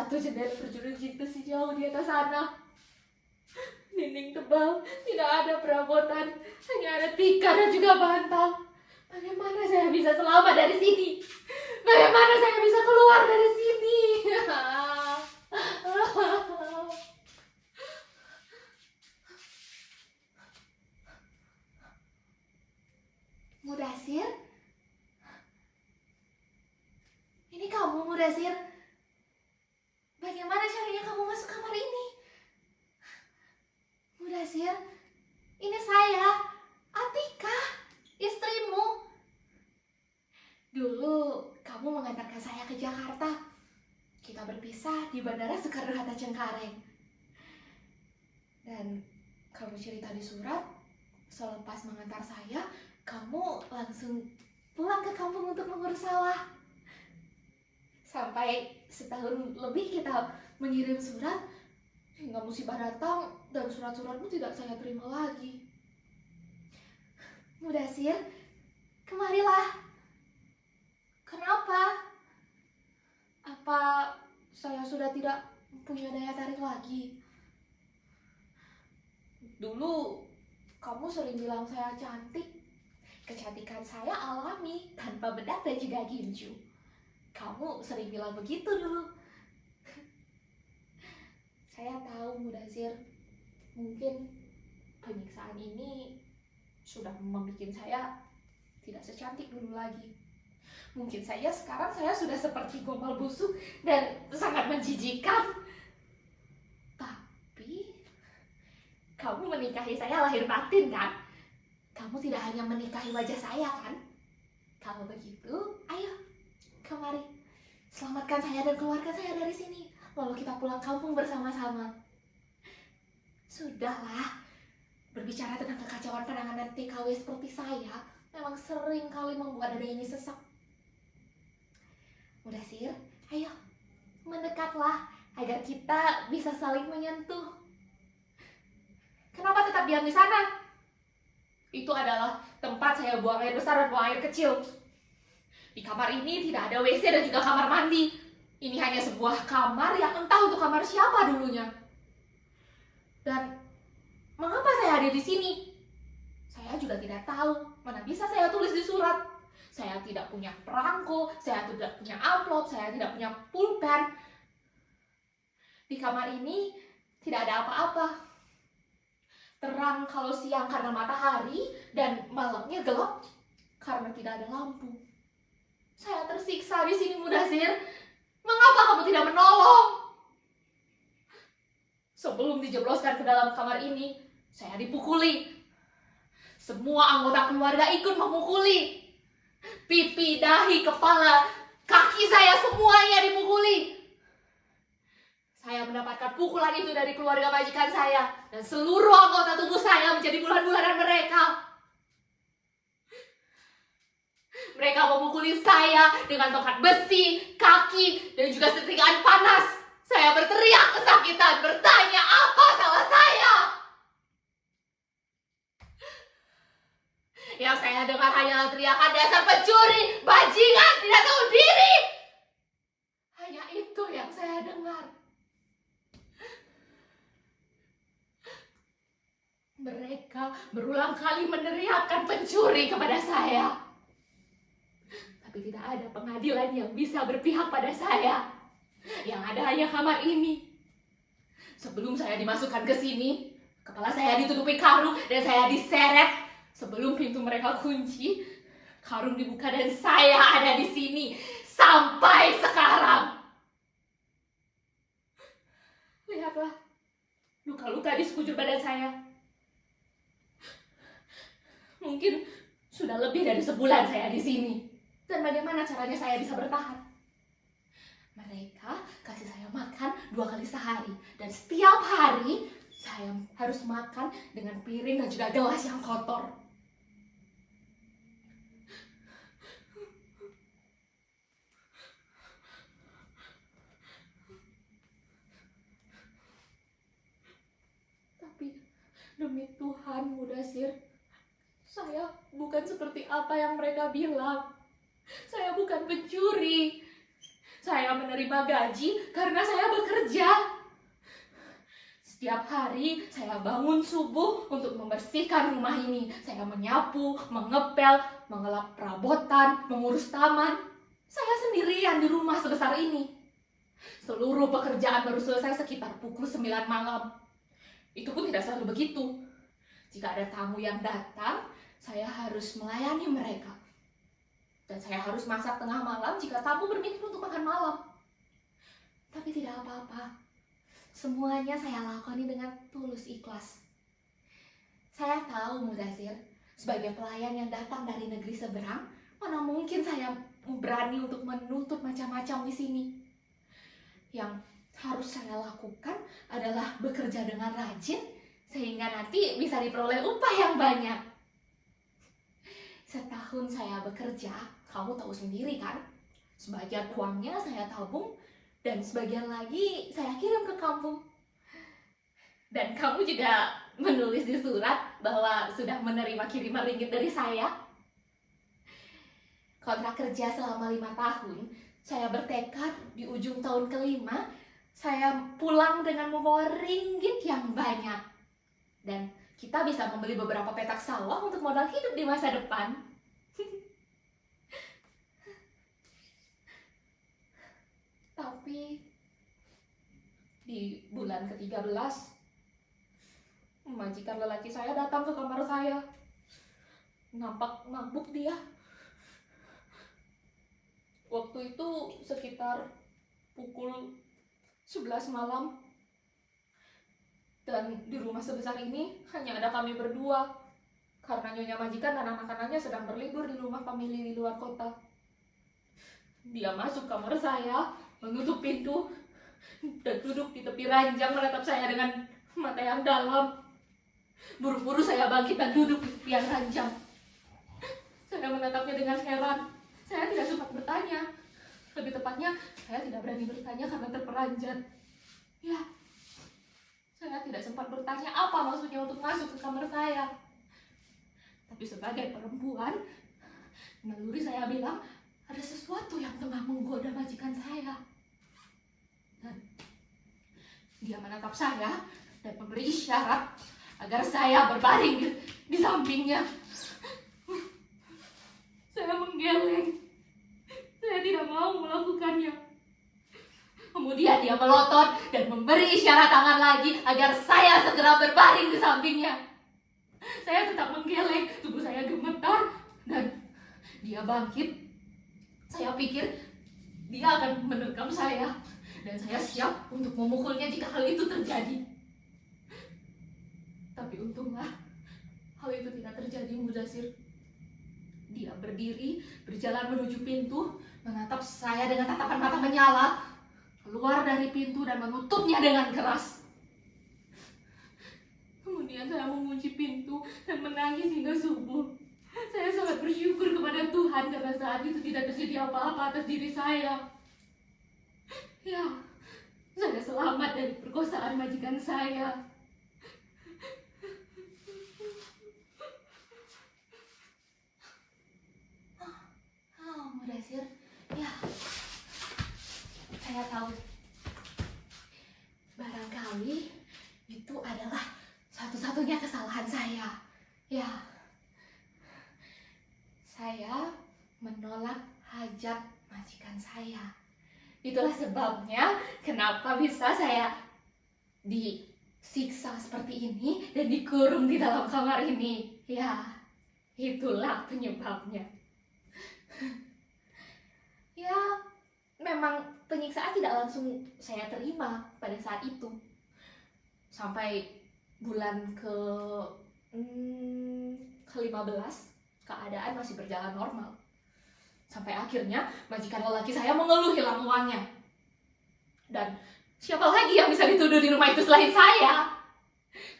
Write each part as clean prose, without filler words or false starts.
satu jendela berjeruji besi jauh di atas sana. Dinding tebal, tidak ada perabotan, hanya ada tikar dan juga bantal. Bagaimana saya bisa selamat dari sini? Bagaimana saya bisa keluar dari sini? Mudasir? Ini kamu, Mudasir? Bagaimana caranya kamu masuk kamar ini? Mudasir, ini saya, Atika, istrimu. Dulu kamu mengantarkan saya ke Jakarta. Kita berpisah di Bandara Soekarno-Hatta Cengkareng. Dan kamu cerita di surat, selepas mengantar saya, kamu langsung pulang ke kampung untuk mengurus sawah. Sampai setahun lebih kita mengirim surat, hingga musibah datang dan surat-suratmu tidak saya terima lagi. Mudasir, kemarilah. Kenapa? Apa saya sudah tidak punya daya tarik lagi? Dulu kamu sering bilang saya cantik. Kecantikan saya alami, tanpa bedak dan juga ginju. Kamu sering bilang begitu dulu. Saya tahu, Mudasir, mungkin penyiksaan ini sudah membuat saya tidak secantik dulu lagi. Mungkin saja sekarang saya sudah seperti gombal busuk dan sangat menjijikan. Tapi kamu menikahi saya lahir batin, kan? Kamu tidak hanya menikahi wajah saya, kan? Kalau begitu, ayo, kemari. Selamatkan saya dan keluarga saya dari sini. Lalu kita pulang kampung bersama-sama. Sudahlah, berbicara tentang kekacauan penanganan TKW seperti saya memang sering kali membuat dada ini sesak. Mudasir, ayo, mendekatlah agar kita bisa saling menyentuh. Kenapa tetap diam di sana? Itu adalah tempat saya buang air besar dan buang air kecil. Di kamar ini tidak ada WC dan juga kamar mandi. Ini hanya sebuah kamar yang entah untuk kamar siapa dulunya. Dan mengapa saya ada di sini? Saya juga tidak tahu. Mana bisa saya tulis di surat? Saya tidak punya perangko, saya tidak punya amplop, saya tidak punya pulpen. Di kamar ini tidak ada apa-apa. Terang kalau siang karena matahari dan malamnya gelap karena tidak ada lampu. Saya tersiksa di sini, Mudasir. Mengapa kamu tidak menolong? Sebelum dijebloskan ke dalam kamar ini, saya dipukuli. Semua anggota keluarga ikut memukuli. Pipi, dahi, kepala, kaki saya semuanya dipukuli. Saya mendapatkan pukulan itu dari keluarga majikan saya. Dan seluruh anggota tubuh saya menjadi bulan-bulanan mereka. Mereka memukuli saya dengan tongkat besi, kaki, dan juga setrikaan panas. Saya berteriak kesakitan, bertanya apa salah saya. Yang saya dengar hanyalah teriakan dasar pencuri, bajingan, tidak tahu diri. Hanya itu yang saya dengar. Mereka berulang kali meneriakkan pencuri kepada saya. Tapi tidak ada pengadilan yang bisa berpihak pada saya. Yang ada hanya kamar ini. Sebelum saya dimasukkan ke sini, kepala saya ditutupi karung dan saya diseret. Sebelum pintu mereka kunci, karung dibuka dan saya ada di sini sampai sekarang. Lihatlah, luka-luka di sekujur badan saya. Mungkin sudah lebih dari sebulan saya di sini. Dan bagaimana caranya saya bisa bertahan? Mereka kasih saya makan 2 kali sehari. Dan setiap hari saya harus makan dengan piring dan juga gelas yang kotor. Tapi demi Tuhan, Mudasir, saya bukan seperti apa yang mereka bilang. Saya bukan pencuri. Saya menerima gaji karena saya bekerja. Setiap hari saya bangun subuh untuk membersihkan rumah ini. Saya menyapu, mengepel, mengelap perabotan, mengurus taman. Saya sendirian di rumah sebesar ini. Seluruh pekerjaan baru selesai sekitar pukul 9 malam. Itu pun tidak selalu begitu. Jika ada tamu yang datang, saya harus melayani mereka. Dan saya harus masak tengah malam jika tamu berminta untuk makan malam. Tapi tidak apa-apa. Semuanya saya lakoni dengan tulus ikhlas. Saya tahu Mudasir, sebagai pelayan yang datang dari negeri seberang, mana mungkin saya berani untuk menuntut macam-macam di sini. Yang harus saya lakukan adalah bekerja dengan rajin, sehingga nanti bisa diperoleh upah yang banyak. Setahun saya bekerja, kamu tahu sendiri kan? Sebagian uangnya saya tabung, dan sebagian lagi saya kirim ke kampung. Dan kamu juga menulis di surat bahwa sudah menerima kiriman ringgit dari saya. Kontrak kerja selama 5 tahun, saya bertekad di ujung tahun kelima, saya pulang dengan membawa ringgit yang banyak. Dan kita bisa membeli beberapa petak sawah untuk modal hidup di masa depan. Tapi di bulan ke-13, majikan lelaki saya datang ke kamar saya. Nampak mabuk dia. Waktu itu sekitar pukul 11 malam. Dan di rumah sebesar ini hanya ada kami berdua. Karena nyonya majikan dan anak-anaknya sedang berlibur di rumah famili di luar kota. Dia masuk kamar saya, menutup pintu, dan duduk di tepi ranjang menatap saya dengan mata yang dalam. Buru-buru saya bangkit dan duduk di tepian ranjang. Saya menatapnya dengan heran. Saya tidak sempat bertanya. Lebih tepatnya, saya tidak berani bertanya karena terperanjat. Ya, saya tidak sempat bertanya apa maksudnya untuk masuk ke kamar saya. Tapi sebagai perempuan, naluri saya bilang, ada sesuatu yang tengah menggoda majikan saya. Dan dia menatap saya dan memberi isyarat agar saya berbaring di sampingnya. Saya menggeleng. Saya tidak mau melakukannya. Kemudian dia melotot dan memberi isyarat tangan lagi agar saya segera berbaring di sampingnya. Saya tetap menggeleng, tubuh saya gemetar, dan dia bangkit. Saya pikir dia akan menerkam saya, dan saya siap untuk memukulnya jika hal itu terjadi. Tapi untunglah hal itu tidak terjadi, Mudasir. Dia berdiri, berjalan menuju pintu, menatap saya dengan tatapan mata menyala, keluar dari pintu dan menutupnya dengan keras. Kemudian saya mengunci pintu dan menangis hingga subuh. Saya sangat bersyukur kepada Tuhan karena saat itu tidak terjadi apa-apa atas diri saya. Ya, saya selamat dari perkosaan majikan saya. Mudasir, ya, saya tahu. Barangkali itu adalah satu-satunya kesalahan saya. Ya, saya menolak hajat majikan saya. Itulah sebabnya kenapa bisa saya disiksa seperti ini dan dikurung di dalam kamar ini. Ya, itulah penyebabnya. Ya, memang penyiksaan tidak langsung saya terima pada saat itu. Sampai bulan ke-15, keadaan masih berjalan normal. Sampai akhirnya majikan lelaki saya mengeluh hilang uangnya. Dan siapa lagi yang bisa dituduh di rumah itu selain saya?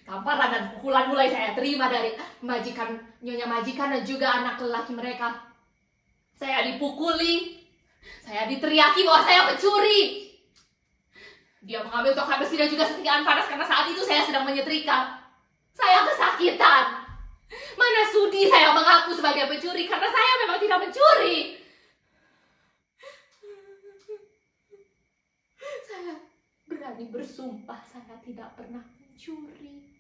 Tamparan dan pukulan mulai saya terima dari nyonya majikan dan juga anak lelaki mereka. Saya dipukuli, saya diteriaki bahwa saya pencuri. Dia mengambil tongkat besi dan juga setikaan panas karena saat itu saya sedang menyetrika. Saya kesakitan. Mana sudi saya mengaku sebagai pencuri karena saya memang tidak mencuri. berani bersumpah saya tidak pernah mencuri.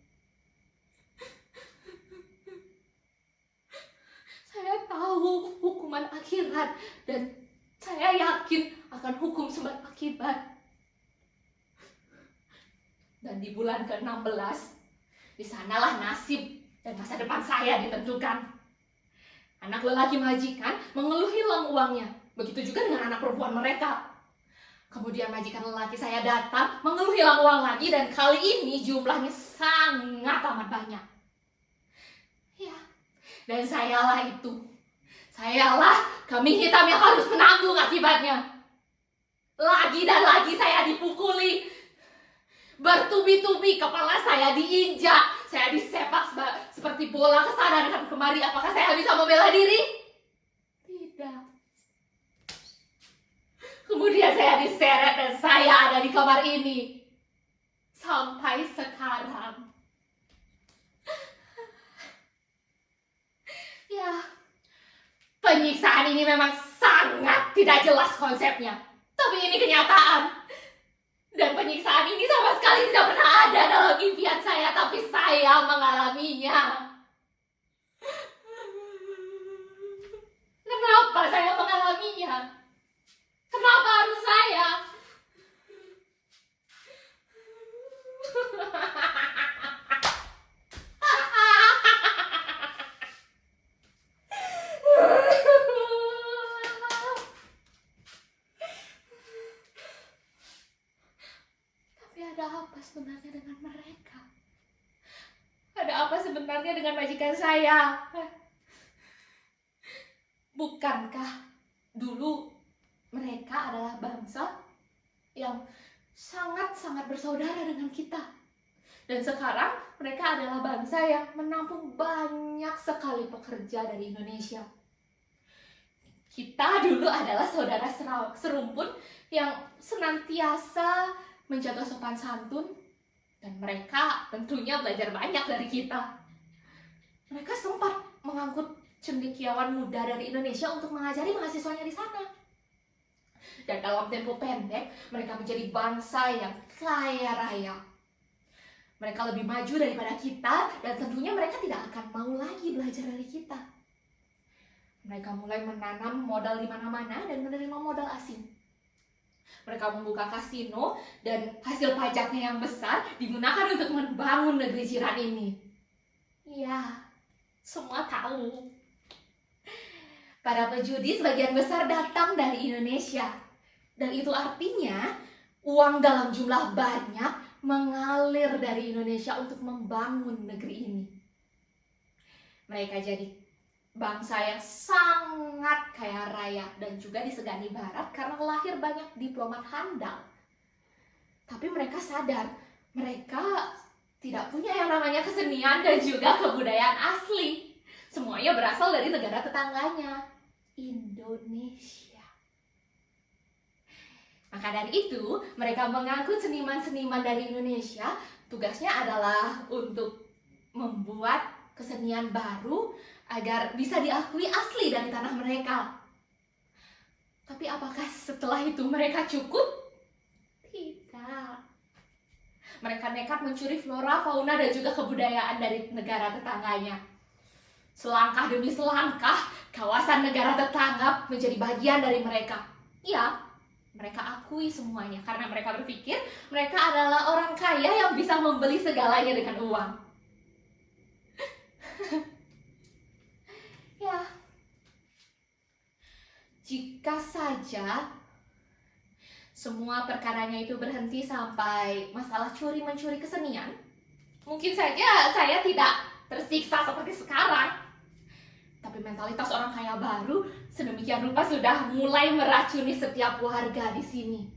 Saya tahu hukuman akhirat dan saya yakin akan hukum sebab akibat. Dan di bulan ke-16, di sanalah nasib dan masa depan saya ditentukan. Anak lelaki majikan mengeluh hilang uangnya. Begitu juga dengan anak perempuan mereka. Kemudian majikan lelaki saya datang, mengeluh hilang uang lagi, dan kali ini jumlahnya sangat amat banyak. Ya, dan sayalah itu. Sayalah kambing hitam yang harus menanggung akibatnya. Lagi dan lagi saya dipukuli. Bertubi-tubi kepala saya diinjak. Saya disepak seperti bola ke sana dan kemari. Apakah saya bisa membela diri? Tidak. Kemudian saya diseret dan saya ada di kamar ini. Sampai sekarang. Ya, penyiksaan ini memang sangat tidak jelas konsepnya. Tapi ini kenyataan. Dan penyiksaan ini sama sekali tidak pernah ada dalam impian saya. Tapi saya mengalaminya. Kenapa saya mengalaminya? Kenapa harus saya? Tapi ada apa sebenarnya dengan mereka? Ada apa sebenarnya dengan majikan saya? Bukankah dulu mereka adalah bangsa yang sangat-sangat bersaudara dengan kita? Dan sekarang mereka adalah bangsa yang menampung banyak sekali pekerja dari Indonesia. Kita dulu adalah saudara serumpun yang senantiasa menjaga sopan santun. Dan mereka tentunya belajar banyak dari kita. Mereka sempat mengangkut cendekiawan muda dari Indonesia untuk mengajari mahasiswanya di sana. Dan dalam tempo pendek, mereka menjadi bangsa yang kaya raya. Mereka lebih maju daripada kita, dan tentunya mereka tidak akan mau lagi belajar dari kita. Mereka mulai menanam modal di mana-mana dan menerima modal asing. Mereka membuka kasino, dan hasil pajaknya yang besar digunakan untuk membangun negeri jiran ini. Iya, semua tahu. Para pejudi sebagian besar datang dari Indonesia. Dan itu artinya uang dalam jumlah banyak mengalir dari Indonesia untuk membangun negeri ini. Mereka jadi bangsa yang sangat kaya raya dan juga disegani Barat karena lahir banyak diplomat handal. Tapi mereka sadar mereka tidak punya yang namanya kesenian dan juga kebudayaan asli. Semuanya berasal dari negara tetangganya, Indonesia. Maka dari itu, mereka mengangkut seniman-seniman dari Indonesia. Tugasnya adalah untuk membuat kesenian baru agar bisa diakui asli dari tanah mereka. Tapi apakah setelah itu mereka cukup? Tidak. Mereka nekat mencuri flora, fauna, dan juga kebudayaan dari negara tetangganya. Selangkah demi selangkah, kawasan negara tetangga menjadi bagian dari mereka. Ya, mereka akui semuanya karena mereka berpikir mereka adalah orang kaya yang bisa membeli segalanya dengan uang. Ya, jika saja semua perkaranya itu berhenti sampai masalah curi-mencuri kesenian, mungkin saja saya tidak tersiksa seperti sekarang. Tapi mentalitas orang kaya baru sedemikian rupa sudah mulai meracuni setiap warga di sini.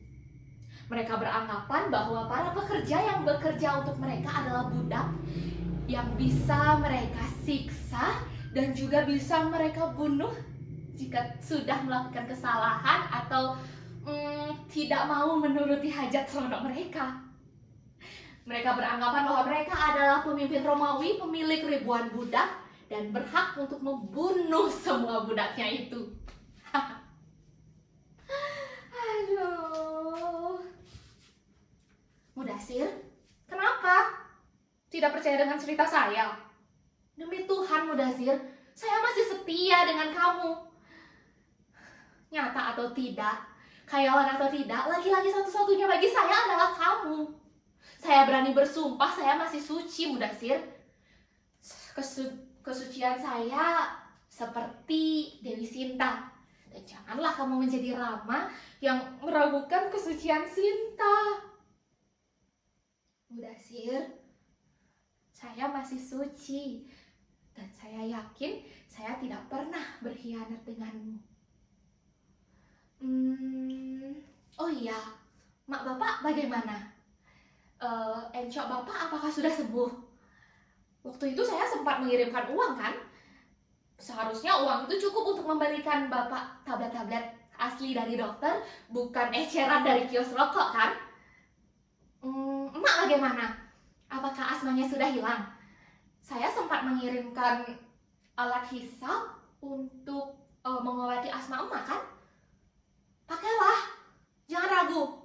Mereka beranggapan bahwa para pekerja yang bekerja untuk mereka adalah budak yang bisa mereka siksa dan juga bisa mereka bunuh jika sudah melakukan kesalahan atau tidak mau menuruti hajat seronok mereka. Mereka beranggapan bahwa mereka adalah pemimpin Romawi, pemilik ribuan budak, dan berhak untuk membunuh semua budaknya itu. Aduh. Mudasir, kenapa? Tidak percaya dengan cerita saya? Demi Tuhan, Mudasir, saya masih setia dengan kamu. Nyata atau tidak, khayalan atau tidak, laki-laki satu-satunya bagi saya adalah kamu. Saya berani bersumpah saya masih suci, Mudasir. Kesucian saya seperti Dewi Sinta. Dan janganlah kamu menjadi Rama yang meragukan kesucian Sinta. Mudasir, saya masih suci. Dan saya yakin saya tidak pernah berkhianat denganmu. Oh iya, mak bapak bagaimana? Encok bapak apakah sudah sembuh? Waktu itu saya sempat mengirimkan uang kan? Seharusnya uang itu cukup untuk membelikan bapak tablet-tablet asli dari dokter, bukan eceran dari kios rokok kan? Emak bagaimana? Apakah asmanya sudah hilang? Saya sempat mengirimkan alat hisap untuk mengobati asma emak kan? Pakailah, jangan ragu.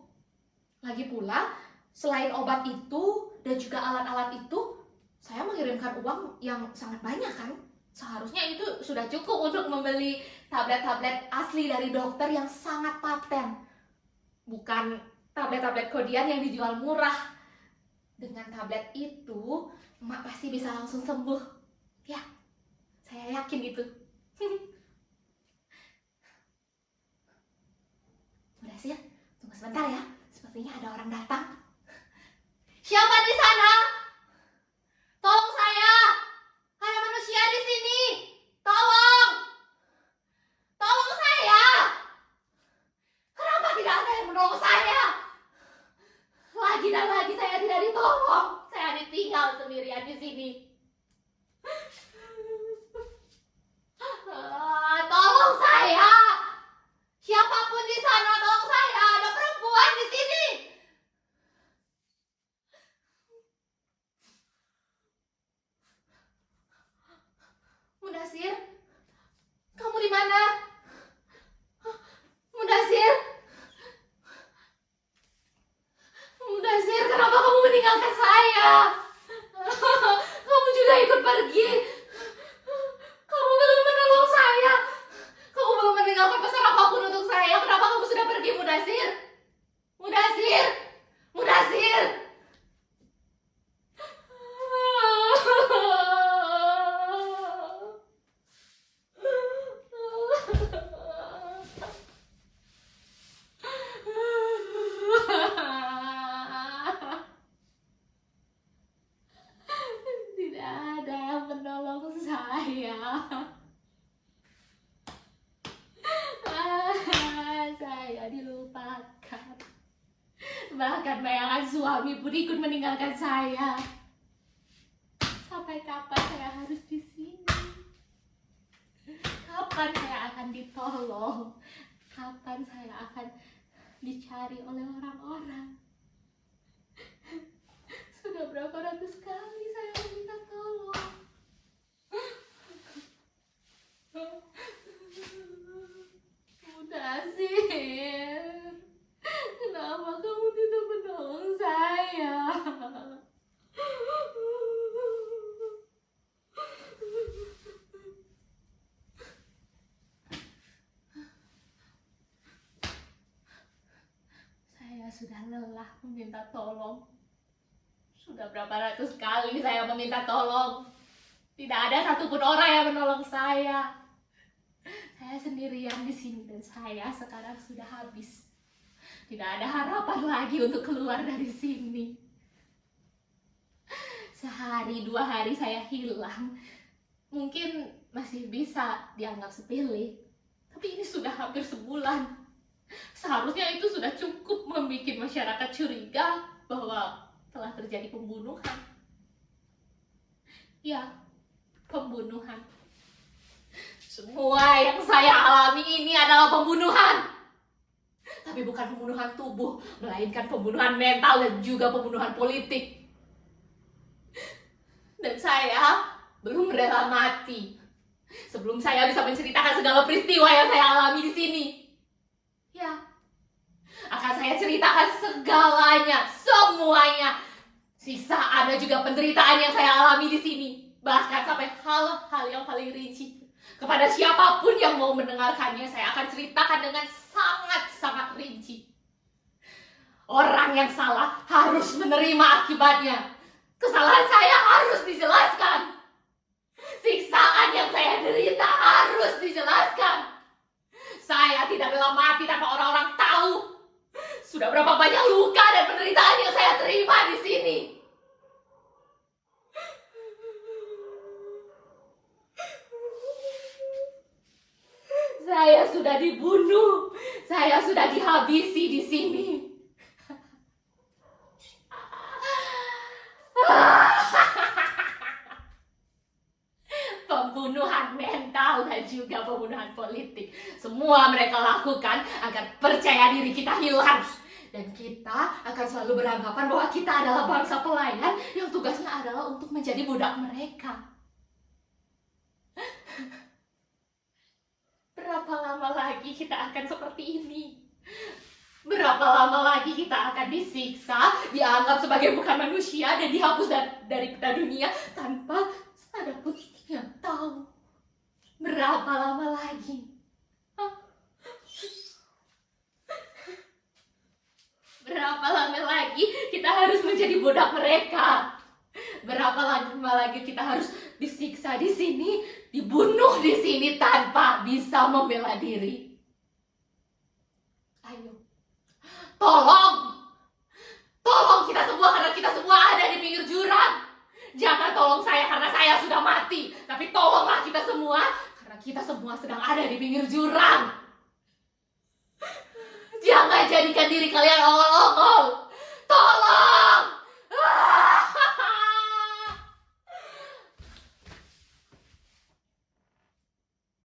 Lagi pula, selain obat itu dan juga alat-alat itu, saya mengirimkan uang yang sangat banyak kan? Seharusnya itu sudah cukup untuk membeli tablet-tablet asli dari dokter yang sangat paten. Bukan tablet-tablet kodian yang dijual murah. Dengan tablet itu, emak pasti bisa langsung sembuh. Ya, saya yakin itu. Mudasir, tunggu sebentar ya. Sepertinya ada orang datang. Siapa di sana? Tolong saya. Ada manusia di sini. Tolong. Tolong saya. Kenapa tidak ada yang menolong saya? Lagi dan lagi saya tidak ditolong. Saya ditinggal sendirian di sini. Tolong saya. Siapapun di sana, tolong saya. Ada perempuan di sini. Mudasir, kamu di mana? Mudasir, Mudasir, kenapa kamu meninggalkan saya? Kamu juga ikut pergi. Kamu belum menolong saya. Kamu belum meninggalkan pesan apapun untuk saya. Kenapa kamu sudah pergi, Mudasir? Mudasir, Mudasir. Tidak ada yang menolong saya. Saya dilupakan. Bahkan bayangan suami pun ikut meninggalkan saya. Sampai kapan saya harus di sini? Kapan saya akan ditolong? Kapan saya akan dicari oleh orang-orang? Sudah berapa ratus kali saya meminta tolong. Mudasir, kenapa kamu tidak menolong saya? Saya sudah lelah meminta tolong. Sudah berapa ratus kali saya meminta tolong. Tidak ada satupun orang yang menolong saya. Saya sendirian di sini dan saya sekarang sudah habis. Tidak ada harapan lagi untuk keluar dari sini. Sehari, 2 hari saya hilang. Mungkin masih bisa dianggap sepele. Tapi ini sudah hampir sebulan. Seharusnya itu sudah cukup membuat masyarakat curiga bahwa telah terjadi pembunuhan. Ya, pembunuhan. Semua yang saya alami ini adalah pembunuhan. Tapi bukan pembunuhan tubuh, melainkan pembunuhan mental dan juga pembunuhan politik. Dan saya belum rela mati sebelum saya bisa menceritakan segala peristiwa yang saya alami di sini. Ya, Akan saya ceritakan segalanya, semuanya. Siksaan dan juga penderitaan yang saya alami di sini. Bahkan sampai hal-hal yang paling rinci. Kepada siapapun yang mau mendengarkannya, saya akan ceritakan dengan sangat-sangat rinci. Orang yang salah harus menerima akibatnya. Kesalahan saya harus dijelaskan. Siksaan yang saya derita harus dijelaskan. Saya tidak rela mati tanpa orang-orang tahu. Sudah berapa banyak luka dan penderitaan yang saya terima di sini. Saya sudah dibunuh. Saya sudah dihabisi di sini. Pembunuhan mental dan juga pembunuhan politik. Semua mereka lakukan agar percaya diri kita hilang. Dan kita akan selalu beranggapan bahwa kita adalah bangsa pelayan yang tugasnya adalah untuk menjadi budak mereka. Berapa lama lagi kita akan seperti ini? Berapa lama lagi kita akan disiksa, dianggap sebagai bukan manusia, dan dihapus dari peta dunia tanpa ada pun yang tahu? Berapa lama lagi? Berapa lama lagi kita harus menjadi budak mereka? Berapa lama lagi kita harus disiksa di sini, dibunuh di sini tanpa bisa membela diri? Ayo, tolong kita semua, karena kita semua ada di pinggir jurang. Jangan tolong saya karena saya sudah mati, tapi tolonglah kita semua karena kita semua sedang ada di pinggir jurang. Jangan jadikan diri kalian